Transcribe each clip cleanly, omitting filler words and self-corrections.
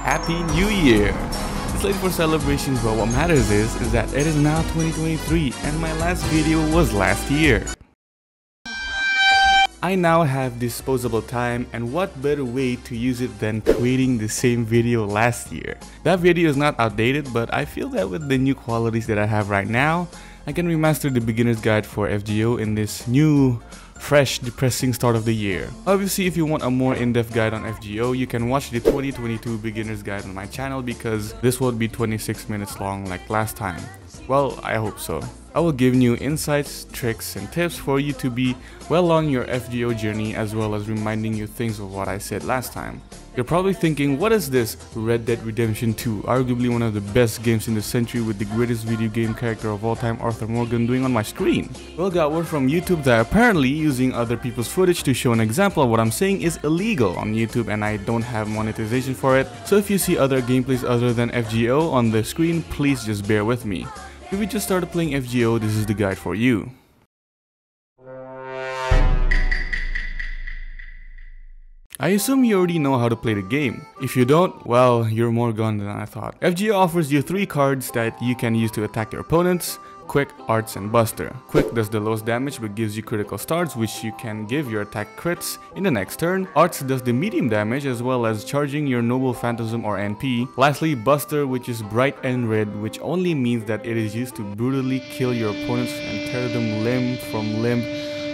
Happy New Year! It's late for celebrations, but what matters is that it is now 2023 and my last video was last year. I now have disposable time, and what better way to use it than creating the same video last year. That video is not outdated, but I feel that with the new qualities that I have right now, I can remaster the beginner's guide for FGO in this new, fresh, depressing start of the year. Obviously, if you want a more in-depth guide on FGO, you can watch the 2022 beginner's guide on my channel because this won't be 26 minutes long like last time. Well, I hope so. I will give you insights, tricks, and tips for you to be well on your FGO journey, as well as reminding you things of what I said last time. You're probably thinking, what is this Red Dead Redemption 2, arguably one of the best games in the century with the greatest video game character of all time, Arthur Morgan, doing on my screen? Well, got word from YouTube that apparently using other people's footage to show an example of what I'm saying is illegal on YouTube, and I don't have monetization for it. So if you see other gameplays other than FGO on the screen, please just bear with me. If you just started playing FGO, this is the guide for you. I assume you already know how to play the game. If you don't, well, you're more gone than I thought. FGO offers you 3 cards that you can use to attack your opponents: Quick, Arts, and Buster. Quick does the lowest damage but gives you critical stars, which you can give your attack crits in the next turn. Arts does the medium damage as well as charging your Noble Phantasm or NP. Lastly, Buster, which is bright and red, which only means that it is used to brutally kill your opponents and tear them limb from limb.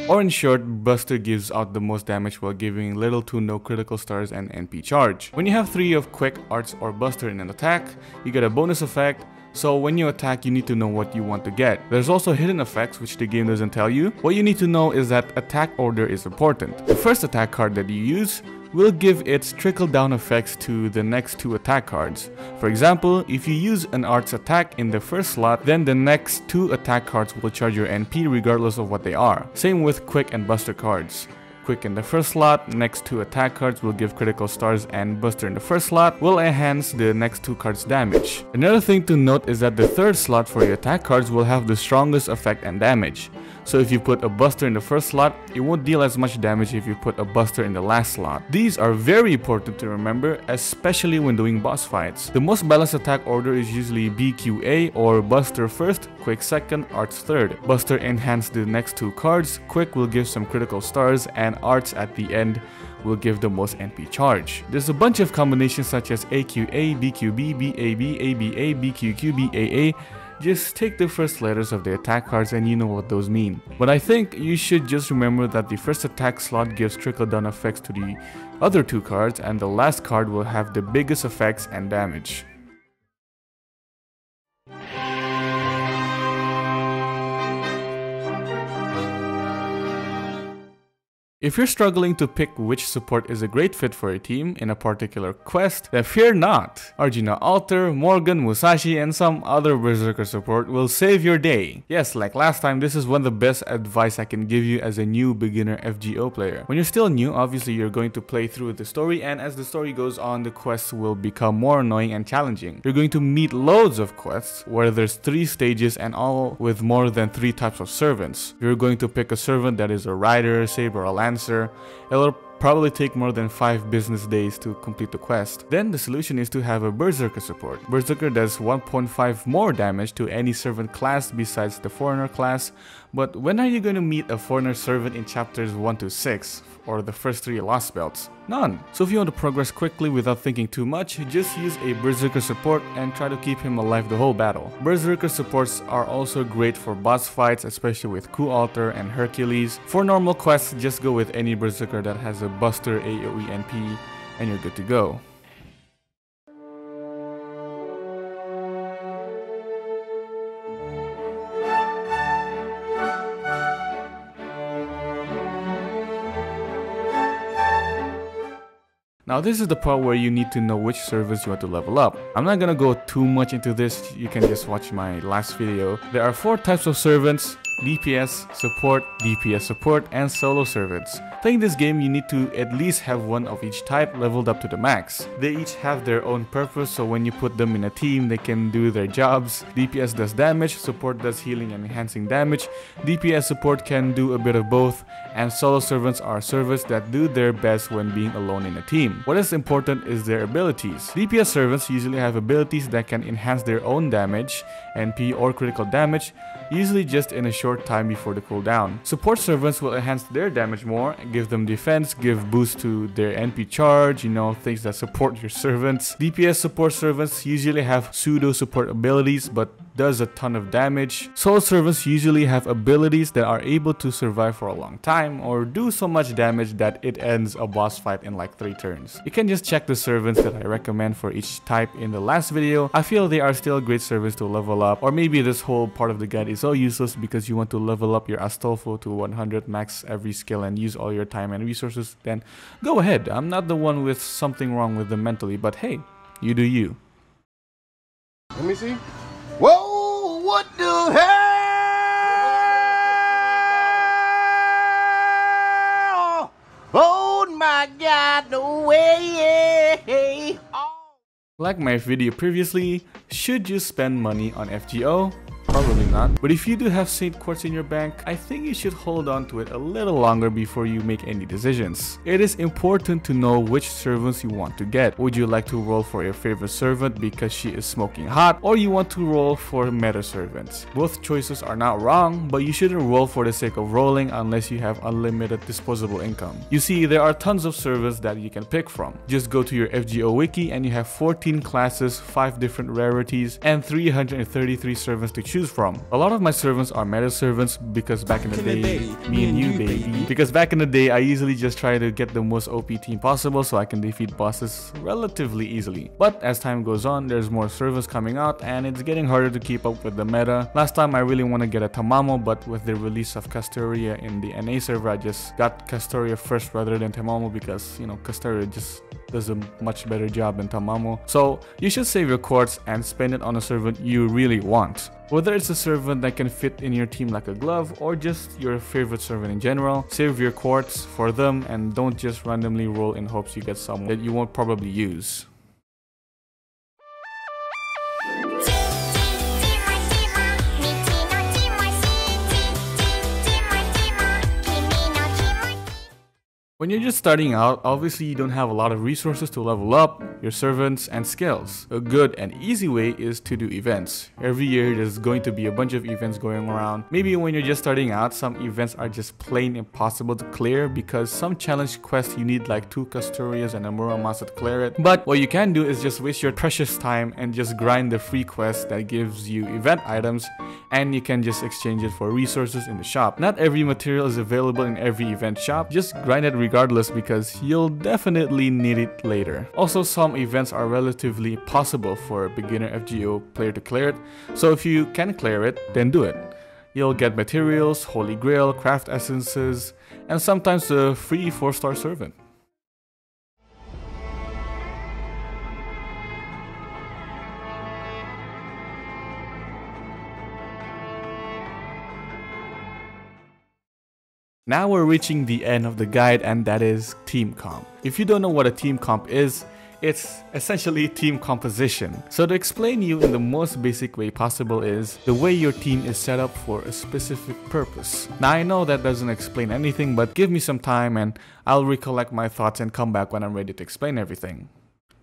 Or in short, Buster gives out the most damage while giving little to no critical stars and NP charge. When you have 3 of Quick, Arts, or Buster in an attack, you get a bonus effect. So when you attack, you need to know what you want to get. There's also hidden effects, which the game doesn't tell you. What you need to know is that attack order is important. The first attack card that you use will give its trickle-down effects to the next 2 attack cards. For example, if you use an Arts attack in the first slot, then the next 2 attack cards will charge your NP regardless of what they are. Same with Quick and Buster cards. Quick in the first slot, next 2 attack cards will give critical stars, and Buster in the first slot will enhance the next 2 cards' damage. Another thing to note is that the third slot for your attack cards will have the strongest effect and damage. So if you put a Buster in the first slot, it won't deal as much damage if you put a Buster in the last slot. These are very important to remember, especially when doing boss fights. The most balanced attack order is usually BQA, or Buster first, Quick second, Arts third. Buster enhances the next 2 cards, Quick will give some critical stars, and Arts at the end will give the most NP charge. There's a bunch of combinations such as AQA, BQB, BAB, ABA, BQQ, BAA. Just take the first letters of the attack cards and you know what those mean. But I think you should just remember that the first attack slot gives trickle down effects to the other 2 cards, and the last card will have the biggest effects and damage. If you're struggling to pick which support is a great fit for a team in a particular quest, then fear not. Arjuna Alter, Morgan, Musashi, and some other Berserker support will save your day. Yes, like last time, this is one of the best advice I can give you as a new beginner FGO player. When you're still new, obviously you're going to play through the story, and as the story goes on, the quests will become more annoying and challenging. You're going to meet loads of quests where there's 3 stages and all with more than 3 types of servants. You're going to pick a servant that is a rider, saber, or a lancer. It'll probably take more than 5 business days to complete the quest. Then the solution is to have a Berserker support. Berserker does 1.5 more damage to any servant class besides the foreigner class, but when are you going to meet a foreigner servant in chapters 1 to 6? Or the first 3 lost belts? None. So if you want to progress quickly without thinking too much, just use a Berserker support and try to keep him alive the whole battle. Berserker supports are also great for boss fights, especially with Ku Alter and Hercules. For normal quests, just go with any Berserker that has a Buster, AoE, NP, and you're good to go. Now this is the part where you need to know which servers you want to level up. I'm not gonna go too much into this, you can just watch my last video. There are 4 types of servants: DPS, support, and solo servants. Playing this game, you need to at least have one of each type leveled up to the max. They each have their own purpose, so when you put them in a team, they can do their jobs. DPS does damage, support does healing and enhancing damage, DPS support can do a bit of both, and solo servants are servants that do their best when being alone in a team. What is important is their abilities. DPS servants usually have abilities that can enhance their own damage, NP or critical damage, usually just in a short time before the cooldown. Support servants will enhance their damage more, give them defense, give boost to their NP charge, things that support your servants. DPS support servants usually have pseudo support abilities but does a ton of damage. Solo servants usually have abilities that are able to survive for a long time or do so much damage that it ends a boss fight in like 3 turns. You can just check the servants that I recommend for each type in the last video. I feel they are still great servants to level up, or maybe this whole part of the guide is so useless because you want to level up your Astolfo to 100 max every skill and use all your time and resources, then go ahead. I'm not the one with something wrong with them mentally, but hey, you do you. Let me see. Whoa, what the hell? Oh my God, no way. Like my video previously, should you spend money on FGO? Probably not. But if you do have St. Quartz in your bank, I think you should hold on to it a little longer before you make any decisions. It is important to know which servants you want to get. Would you like to roll for your favorite servant because she is smoking hot, or you want to roll for meta servants? Both choices are not wrong, but you shouldn't roll for the sake of rolling unless you have unlimited disposable income. You see, there are tons of servants that you can pick from. Just go to your FGO wiki and you have 14 classes, 5 different rarities, and 333 servants to choose from. A lot of my servants are meta servants because back in the day, me and you baby, because back in the day I usually just try to get the most OP team possible so I can defeat bosses relatively easily. But as time goes on, there's more servants coming out and it's getting harder to keep up with the meta. Last time I really want to get a Tamamo, but with the release of Castoria in the NA server, I just got Castoria first rather than Tamamo because, Castoria just does a much better job than Tamamo. So you should save your quartz and spend it on a servant you really want. Whether it's a servant that can fit in your team like a glove or just your favorite servant in general, save your quartz for them and don't just randomly roll in hopes you get someone that you won't probably use. When you're just starting out, obviously you don't have a lot of resources to level up your servants and skills. A good and easy way is to do events. Every year there's going to be a bunch of events going around. Maybe when you're just starting out, some events are just plain impossible to clear because some challenge quests you need like 2 Castorias and a Muramasa to clear it. But what you can do is just waste your precious time and just grind the free quest that gives you event items, and you can just exchange it for resources in the shop. Not every material is available in every event shop, just grind it regardless because you'll definitely need it later. Also, some events are relatively possible for a beginner FGO player to clear it, so if you can clear it, then do it. You'll get materials, holy grail, craft essences, and sometimes a free 4-star servant. Now we're reaching the end of the guide, and that is team comp. If you don't know what a team comp is, it's essentially team composition. So to explain you in the most basic way possible is the way your team is set up for a specific purpose. Now I know that doesn't explain anything, but give me some time and I'll recollect my thoughts and come back when I'm ready to explain everything.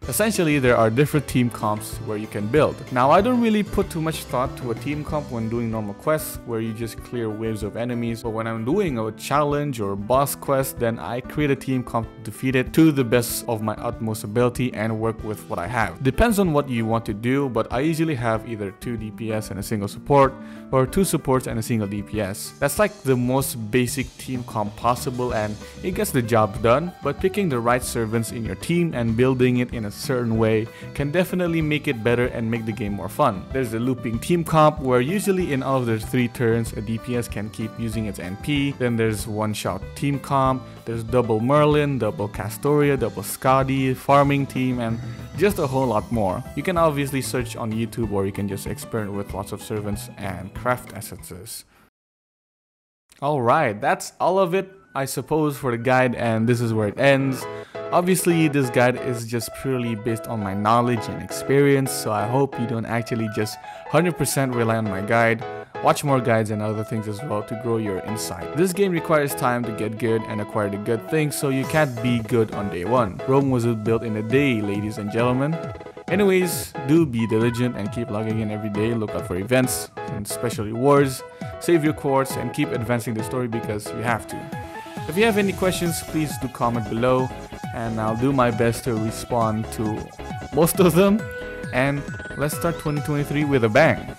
Essentially, there are different team comps where you can build. Now, I don't really put too much thought to a team comp when doing normal quests where you just clear waves of enemies, but when I'm doing a challenge or boss quest, then I create a team comp to defeat it to the best of my utmost ability and work with what I have. Depends on what you want to do, but I usually have either 2 DPS and a single support or 2 supports and a single DPS. That's like the most basic team comp possible and it gets the job done, but picking the right servants in your team and building it in a certain way can definitely make it better and make the game more fun. There's the looping team comp where usually in all of their 3 turns a DPS can keep using its NP. Then there's one-shot team comp, there's double Merlin, double Castoria, double Scotty, farming team, and just a whole lot more. You can obviously search on YouTube or you can just experiment with lots of servants and craft essences. Alright, that's all of it, I suppose, for the guide, and this is where it ends. Obviously, this guide is just purely based on my knowledge and experience, so I hope you don't actually just 100% rely on my guide. Watch more guides and other things as well to grow your insight. This game requires time to get good and acquire the good things, so you can't be good on day one. Rome wasn't built in a day, ladies and gentlemen. Anyways, do be diligent and keep logging in every day. Look out for events and special rewards. Save your quartz and keep advancing the story because you have to. If you have any questions, please do comment below and I'll do my best to respond to most of them. And let's start 2023 with a bang.